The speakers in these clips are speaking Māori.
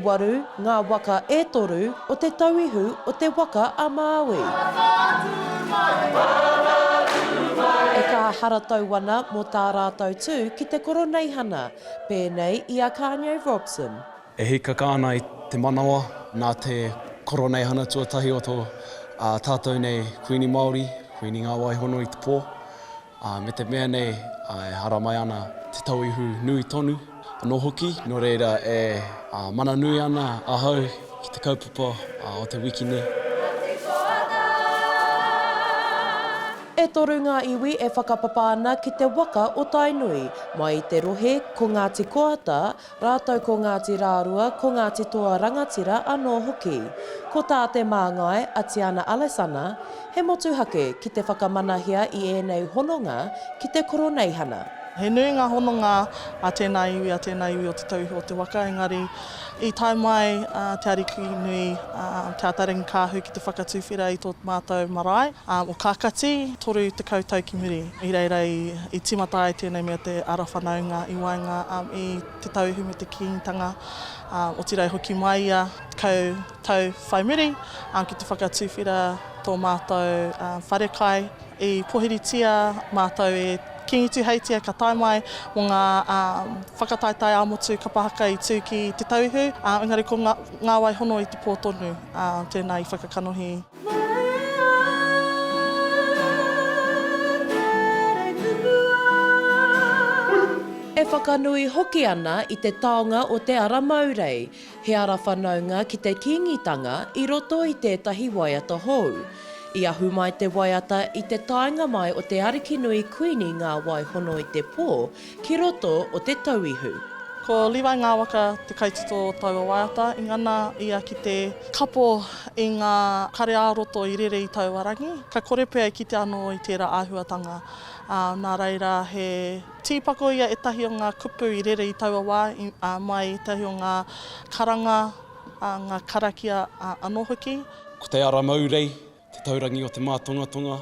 waru, ngā waka e toru o Te Tauihu o Te Waka a Māui. E ka hara tauwana mō tā rātou tū ki te Koroneihana, pēnei i a Koinei Robson. E hika kāna i te manawa nā te Koroneihana tuatahi o tō tātou nei kuini Māori, kuini ngā waihono i te pō. Me te mea nei, e hara mai ana Te Tauihu nui tonu anō hoki, no reira e mana nui ana ahau ki te kaupapa o te wiki nei. E toru ngā iwi e whakapapa ana ki te waka o Tainui, mai i te rohe ko Ngāti Koata, rātou ko Ngāti Rārua, ko Ngāti Toa Rangatira anō hoki. Ko tā te Māngai Tiana Alesana, he motu hake ki te whakamanahia i ēnei hononga ki te Koroneihana. He nui ngā hononga a tēnā iwi o Te Tauihu o Te Waka, engari i tae mai te ariki nui te ataringi kāhu ki te whakatuwhira i tō mātou marae. O kākati, toru te kautau ki muri. I reira i timata ai tēnei mea te ara whanaunga i waenga i Te Tauihu me te kīngitanga. O tirai hoki mai ia tau whai muri ki te whakatuwhira tō mātou wharekai i pohiritia mātou e kingitu heitia ka tae mai o ngā whakataetai āmotu Kapa Haka i tū ki Te Tauihu. Engari ko ngā waihono i te pōtonu tēnā i whakakanohi. E whakanui hoki ana i te taonga o Te Ara Maurei, he ara whanaunga ki te kingitanga i roto i tētahi waiata hou. I ahu mai te waiata i te taenga mai o te ariki nui kuini ngā waihono i te pō ki roto o Te Tauihu. Ko liwai ngā waka te kaituto taua waiata, i ngana ia ki te kapo i ngā kare ā-roto i rere i tauarangi. Ka korepea ki te anō i tērā āhuatanga. Nā reira he tīpako ia e tahi o ngā kupu i rere i taua wā, mai i tahi o ngā karanga, ngā karakia anō hoki. Ko Te Ara Maurei, te taurangi o te mātongatonga,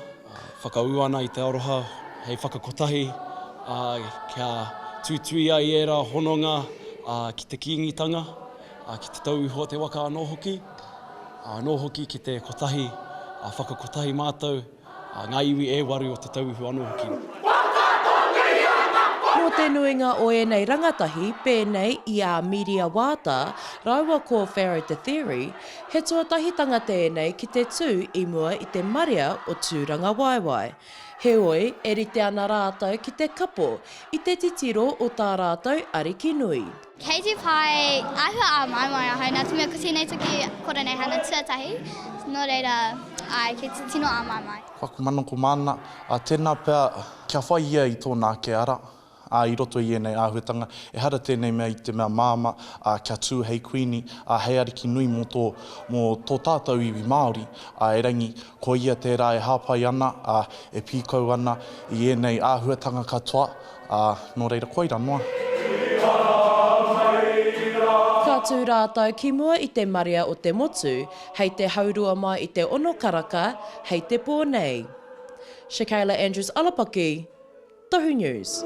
whakaua ana i te aroha, hei whakakotahi, kia tūtui ai era hononga ki te kīngitanga, ki te Tauihu o Te Waka anō hoki, anō hoki ki te kotahi, whakakotahi mātou, ngā iwi e waru o Te Tauihu anō hoki. Mō te nuinga o ēnei rangatahi, pēnei i a media wāta, raua ko Pharaoh Te Theory, he tuatahi tēnei ki te tū i mua i te maria o tūranga waiwai. He oi, e rite ana rātou ki te kapo, i te titiro o tā rātou ariki nui. Kei te pai ahua a mai ahau, nā te mea ko tēnei tuki Koroneihana tuatahi, no reira ai ke te tino a mai. Whakumano ko mana, tēnā pēr kia whai ia i tōna ke ara. I roto i ēnei āhuatanga, e hara tēnei mea i te mea māma kia tū hei kuini, hei ariki nui mō tō tātou iwi Māori, e rangi ko ia tērā e hāpai ana, e pīkau ana i ēnei āhuatanga katoa, nō reira koira noa. Ka tū rātou ki mua i te maria o te motu, hei te haurua mai i te ono karaka, hei te pōnei. Shakayla Andrews-Alapaki, Tohu News.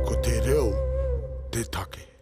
Ko te reo, te take.